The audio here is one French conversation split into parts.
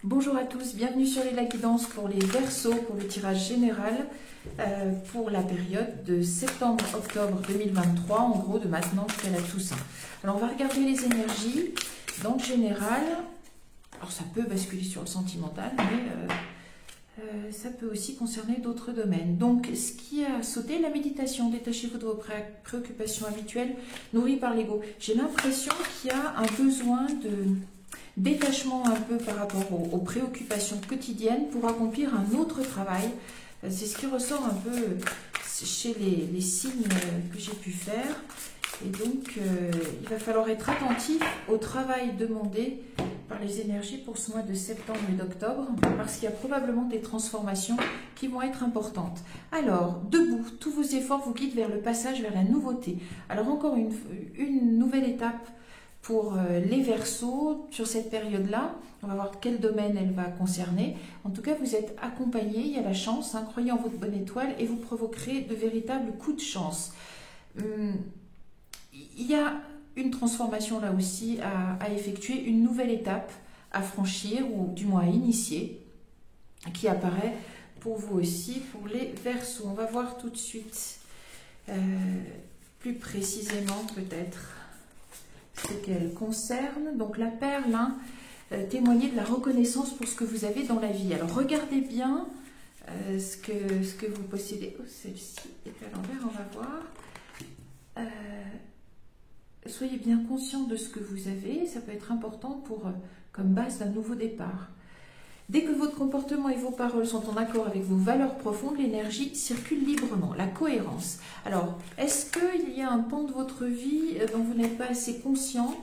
Bonjour à tous, bienvenue sur les guidances pour les Verseaux, pour le tirage général pour la période de septembre-octobre 2023, en gros de maintenant jusqu'à la Toussaint. Alors on va regarder les énergies dans le général. Alors ça peut basculer sur le sentimental, mais ça peut aussi concerner d'autres domaines. Donc ce qui a sauté, la méditation, détachez-vous de vos préoccupations habituelles nourries par l'ego. J'ai l'impression qu'il y a un besoin de détachement un peu par rapport aux préoccupations quotidiennes pour accomplir un autre travail. C'est ce qui ressort un peu chez les signes que j'ai pu faire. Et donc, il va falloir être attentif au travail demandé par les énergies pour ce mois de septembre et d'octobre, parce qu'il y a probablement des transformations qui vont être importantes. Alors, debout, tous vos efforts vous guident vers le passage vers la nouveauté. Alors, encore une nouvelle étape pour les Verseaux sur cette période-là. On va voir quel domaine elle va concerner. En tout cas, vous êtes accompagné, il y a la chance, hein, croyez en votre bonne étoile et vous provoquerez de véritables coups de chance. Il y a une transformation là aussi à effectuer, une nouvelle étape à franchir ou du moins à initier qui apparaît pour vous aussi, pour les Verseaux. On va voir tout de suite plus précisément peut-être ce qu'elle concerne. Donc la perle, hein, témoigner de la reconnaissance pour ce que vous avez dans la vie. Alors regardez bien ce que vous possédez. Oh, celle-ci est à l'envers, on va voir. Soyez bien conscient de ce que vous avez, ça peut être important comme base d'un nouveau départ. Dès que votre comportement et vos paroles sont en accord avec vos valeurs profondes, l'énergie circule librement, la cohérence. Alors, est-ce qu'il y a un pan de votre vie dont vous n'êtes pas assez conscient,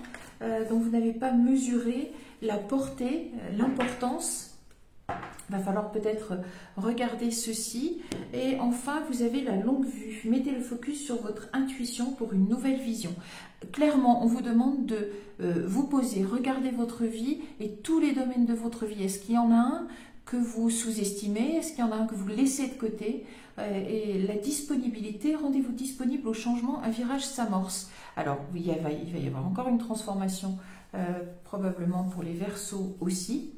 dont vous n'avez pas mesuré la portée, l'importance ? Il va falloir peut-être regarder ceci. Et enfin, vous avez la longue vue. Mettez le focus sur votre intuition pour une nouvelle vision. Clairement, on vous demande de vous poser, regarder votre vie et tous les domaines de votre vie. Est-ce qu'il y en a un que vous sous-estimez? Est-ce qu'il y en a un que vous laissez de côté? Et la disponibilité, rendez-vous disponible au changement, un virage s'amorce. Alors, il va y avoir encore une transformation, probablement pour les Verseaux aussi.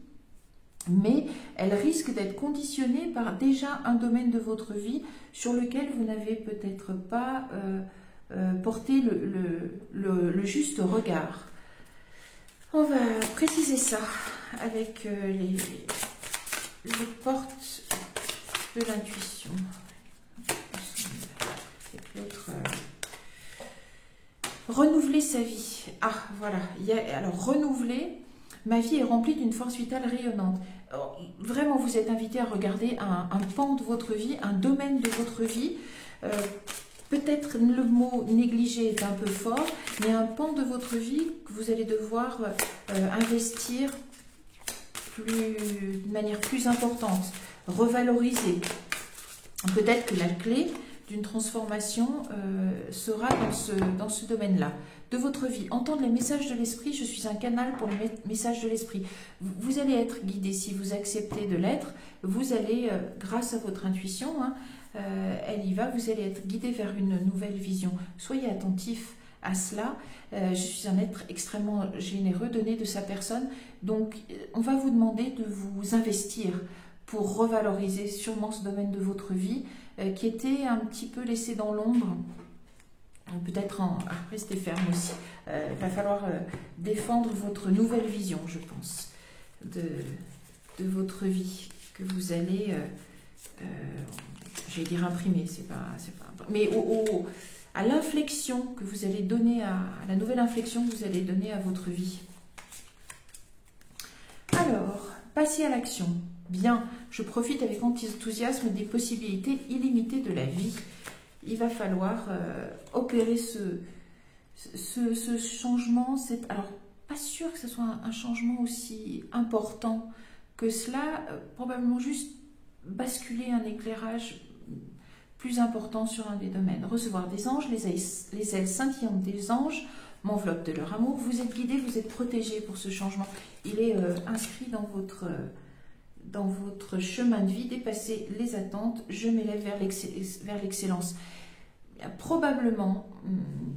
Mais elle risque d'être conditionnée par déjà un domaine de votre vie sur lequel vous n'avez peut-être pas porté le juste regard. On va préciser ça avec les portes de l'intuition. Renouveler sa vie. Ah, voilà. Alors, renouveler. Ma vie est remplie d'une force vitale rayonnante. Vraiment, vous êtes invité à regarder un pan de votre vie, un domaine de votre vie. Peut-être le mot négligé est un peu fort, mais un pan de votre vie que vous allez devoir investir de manière plus importante, revaloriser. Peut-être que la clé d'une transformation sera dans ce domaine-là. De votre vie, entendre les messages de l'esprit, je suis un canal pour les messages de l'esprit. Vous allez être guidé, si vous acceptez de l'être, vous allez, grâce à votre intuition, hein, elle y va, vous allez être guidé vers une nouvelle vision. Soyez attentif à cela. Je suis un être extrêmement généreux, donné de sa personne, donc on va vous demander de vous investir pour revaloriser sûrement ce domaine de votre vie qui était un petit peu laissé dans l'ombre. Peut-être rester ferme aussi. Il va falloir défendre votre nouvelle vision, je pense, de votre vie que vous allez, je vais dire imprimer, c'est pas, mais à l'inflexion que vous allez donner à la nouvelle inflexion que vous allez donner à votre vie. Alors, passez à l'action. Bien, je profite avec enthousiasme des possibilités illimitées de la vie. Il va falloir opérer ce changement. Alors, pas sûr que ce soit un changement aussi important que cela. Probablement juste basculer un éclairage plus important sur un des domaines. Recevoir des anges, les ailes scintillantes des anges m'enveloppent de leur amour. Vous êtes guidé, vous êtes protégé pour ce changement. Il est inscrit dans votre chemin de vie. Dépasser les attentes, je m'élève vers l'excellence. Probablement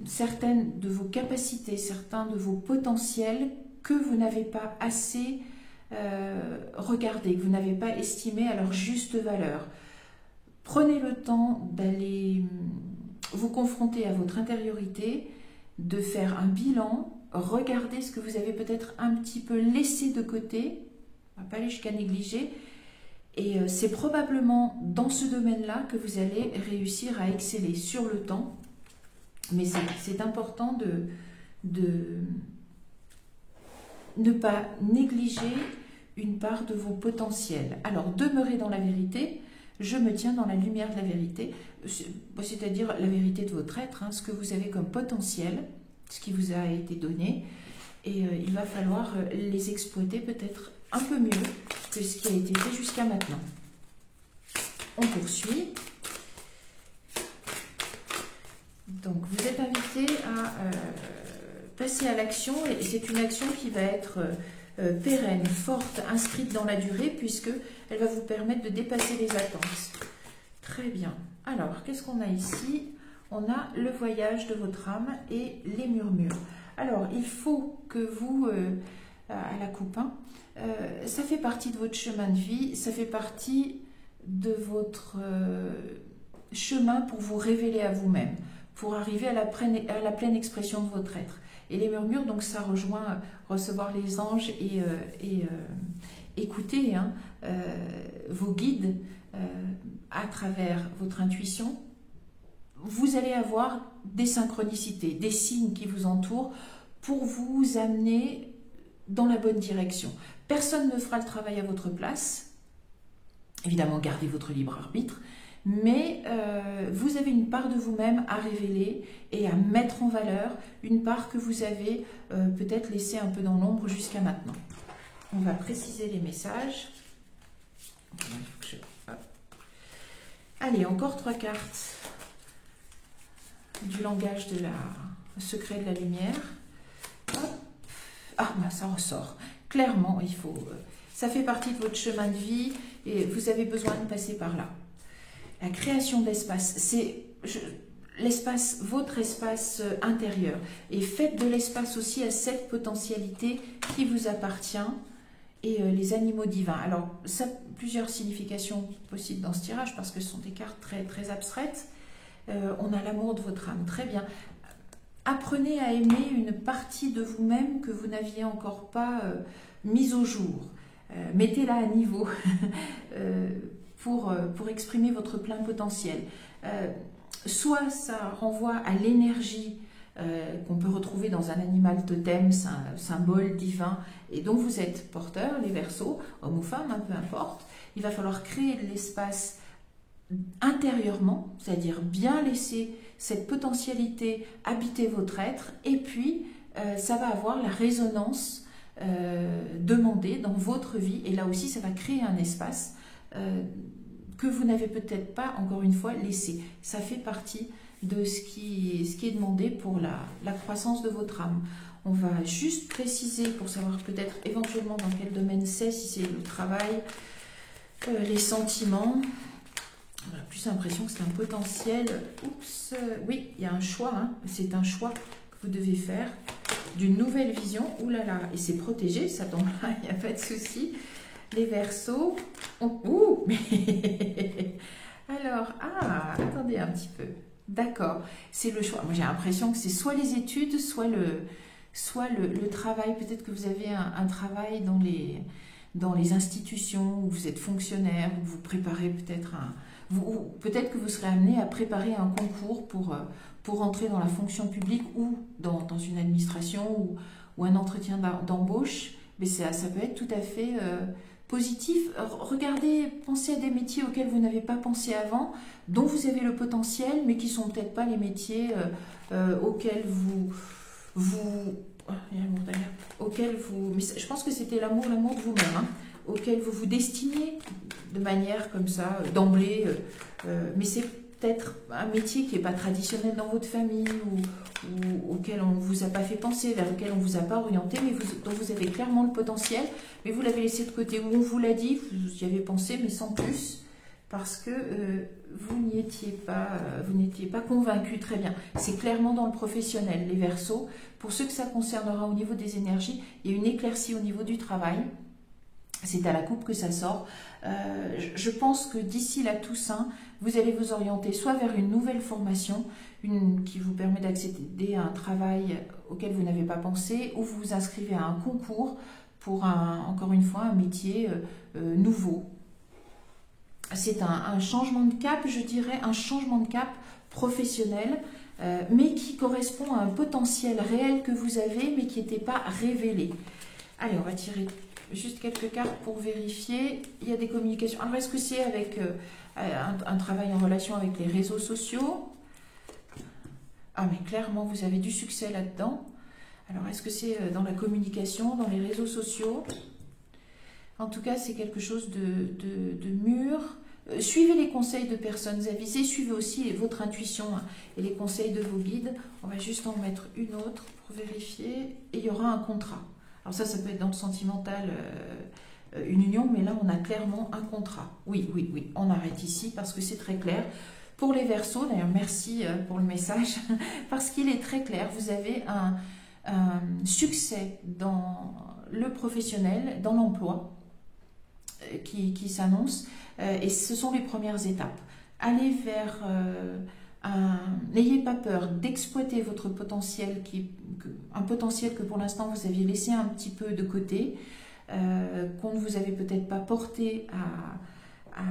certaines de vos capacités, certains de vos potentiels que vous n'avez pas assez regardez, que vous n'avez pas estimé à leur juste valeur. Prenez le temps d'aller vous confronter à votre intériorité, de faire un bilan, regardez ce que vous avez peut-être un petit peu laissé de côté, on ne va pas aller jusqu'à négliger, et c'est probablement dans ce domaine-là que vous allez réussir à exceller sur le temps, mais c'est important de ne pas négliger une part de vos potentiels. Alors, demeurez dans la vérité, je me tiens dans la lumière de la vérité, c'est-à-dire la vérité de votre être, hein, ce que vous avez comme potentiel, ce qui vous a été donné, et il va falloir les exploiter peut-être un peu mieux que ce qui a été fait jusqu'à maintenant. On poursuit. Donc, vous êtes invité à passer à l'action, et c'est une action qui va être pérenne, forte, inscrite dans la durée, puisque elle va vous permettre de dépasser les attentes. Très bien. Alors, qu'est-ce qu'on a ici? On a le voyage de votre âme et les murmures. Alors, il faut que vous, à la coupe, hein, ça fait partie de votre chemin de vie, ça fait partie de votre chemin pour vous révéler à vous-même, pour arriver à la pleine expression de votre être. Et les murmures, donc ça rejoint recevoir les anges et écouter hein, vos guides à travers votre intuition. Vous allez avoir des synchronicités, des signes qui vous entourent pour vous amener dans la bonne direction. Personne ne fera le travail à votre place. Évidemment, gardez votre libre arbitre. Mais vous avez une part de vous-même à révéler et à mettre en valeur, une part que vous avez peut-être laissée un peu dans l'ombre jusqu'à maintenant. On va préciser les messages. Allez, encore 3 cartes du langage de la secret de la lumière. Hop. Ah, ben ça ressort. Clairement, il faut. Ça fait partie de votre chemin de vie et vous avez besoin de passer par là. La création d'espace, c'est l'espace, votre espace intérieur. Et faites de l'espace aussi à cette potentialité qui vous appartient et les animaux divins. Alors, ça a plusieurs significations possibles dans ce tirage parce que ce sont des cartes très, très abstraites. On a l'amour de votre âme, très bien. Apprenez à aimer une partie de vous-même que vous n'aviez encore pas mise au jour. Mettez-la à niveau. Pour exprimer votre plein potentiel. Soit ça renvoie à l'énergie qu'on peut retrouver dans un animal totem, symbole divin, et dont vous êtes porteur, les Verseaux, homme ou femme, peu importe. Il va falloir créer de l'espace intérieurement, c'est-à-dire bien laisser cette potentialité habiter votre être, et puis ça va avoir la résonance demandée dans votre vie, et là aussi ça va créer un espace que vous n'avez peut-être pas, encore une fois, laissé. Ça fait partie de ce qui est demandé pour la croissance de votre âme. On va juste préciser pour savoir peut-être éventuellement dans quel domaine c'est, si c'est le travail, les sentiments. On a plus l'impression que c'est un potentiel. Oups, oui, il y a un choix, hein. C'est un choix que vous devez faire d'une nouvelle vision. Ouh là là, et c'est protégé, ça tombe là, il n'y a pas de souci. Les Verseaux. Ouh, mais alors, attendez un petit peu. D'accord, c'est le choix. Moi, j'ai l'impression que c'est soit les études, soit le travail. Peut-être que vous avez un travail dans les institutions où vous êtes fonctionnaire, où vous préparez peut-être peut-être que vous serez amené à préparer un concours pour entrer dans la fonction publique ou dans une administration ou un entretien d'embauche. Mais ça peut être tout à fait positif. Regardez, pensez à des métiers auxquels vous n'avez pas pensé avant, dont vous avez le potentiel, mais qui ne sont peut-être pas les métiers auxquels mais je pense que c'était l'amour de vous-même, hein, auquel vous vous destinez de manière comme ça, d'emblée, mais c'est peut-être un métier qui n'est pas traditionnel dans votre famille ou auquel on ne vous a pas fait penser, vers lequel on ne vous a pas orienté, mais dont vous avez clairement le potentiel, mais vous l'avez laissé de côté, ou on vous l'a dit, vous y avez pensé, mais sans plus, parce que vous n'étiez pas convaincu. Très bien, c'est clairement dans le professionnel, les Verseaux. Pour ceux que ça concernera au niveau des énergies, il y a une éclaircie au niveau du travail. C'est à la coupe que ça sort. Je pense que d'ici la Toussaint, vous allez vous orienter soit vers une nouvelle formation, qui vous permet d'accéder à un travail auquel vous n'avez pas pensé, ou vous vous inscrivez à un concours pour, encore une fois, un métier nouveau. C'est un changement de cap, je dirais, un changement de cap professionnel, mais qui correspond à un potentiel réel que vous avez, mais qui n'était pas révélé. Allez, on va tirer juste quelques cartes pour vérifier. Il y a des communications. Alors, est-ce que c'est avec un travail en relation avec les réseaux sociaux? Ah, mais clairement, vous avez du succès là-dedans. Alors, est-ce que c'est dans la communication, dans les réseaux sociaux? En tout cas, c'est quelque chose de mûr. Suivez les conseils de personnes avisées, suivez aussi votre intuition et les conseils de vos guides. On va juste en mettre une autre pour vérifier. Et il y aura un contrat. Alors ça peut être dans le sentimental, une union, mais là, on a clairement un contrat. Oui, oui, oui, on arrête ici parce que c'est très clair. Pour les Verseaux, d'ailleurs, merci pour le message, parce qu'il est très clair. Vous avez un succès dans le professionnel, dans l'emploi, qui s'annonce, et ce sont les premières étapes. Allez vers n'ayez pas peur d'exploiter votre potentiel, un potentiel que pour l'instant vous aviez laissé un petit peu de côté, qu'on ne vous avait peut-être pas porté à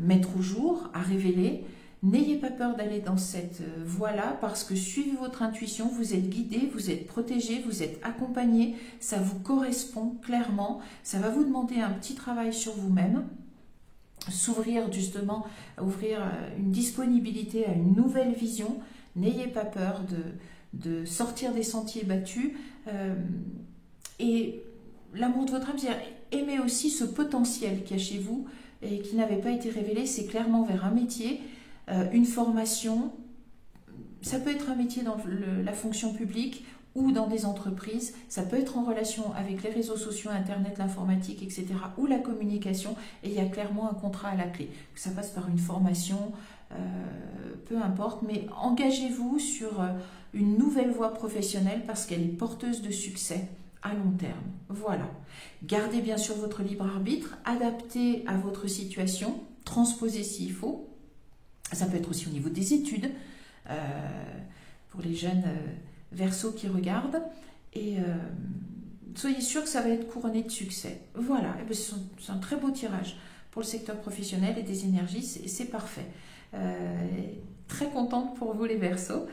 mettre au jour, à révéler. N'ayez pas peur d'aller dans cette voie-là, parce que suivez votre intuition, vous êtes guidé, vous êtes protégé, vous êtes accompagné, ça vous correspond clairement, ça va vous demander un petit travail sur vous-même, s'ouvrir justement, ouvrir une disponibilité à une nouvelle vision. N'ayez pas peur de sortir des sentiers battus, et l'amour de votre âme, c'est-à-dire aimer aussi ce potentiel qu'il y a chez vous et qui n'avait pas été révélé. C'est clairement vers un métier, une formation. Ça peut être un métier dans la fonction publique ou dans des entreprises, ça peut être en relation avec les réseaux sociaux, Internet, l'informatique, etc., ou la communication, et il y a clairement un contrat à la clé. Que ça passe par une formation, peu importe, mais engagez-vous sur une nouvelle voie professionnelle parce qu'elle est porteuse de succès à long terme. Voilà. Gardez bien sûr votre libre arbitre, adaptez à votre situation, transposez s'il faut. Ça peut être aussi au niveau des études, pour les jeunes Verseaux qui regardent, et soyez sûr que ça va être couronné de succès. Voilà, c'est un très beau tirage pour le secteur professionnel et des énergies, c'est parfait. Très contente pour vous les Verseaux.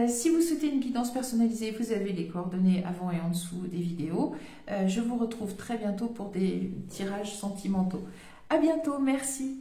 Si vous souhaitez une guidance personnalisée, vous avez les coordonnées avant et en dessous des vidéos. Je vous retrouve très bientôt pour des tirages sentimentaux. À bientôt, merci.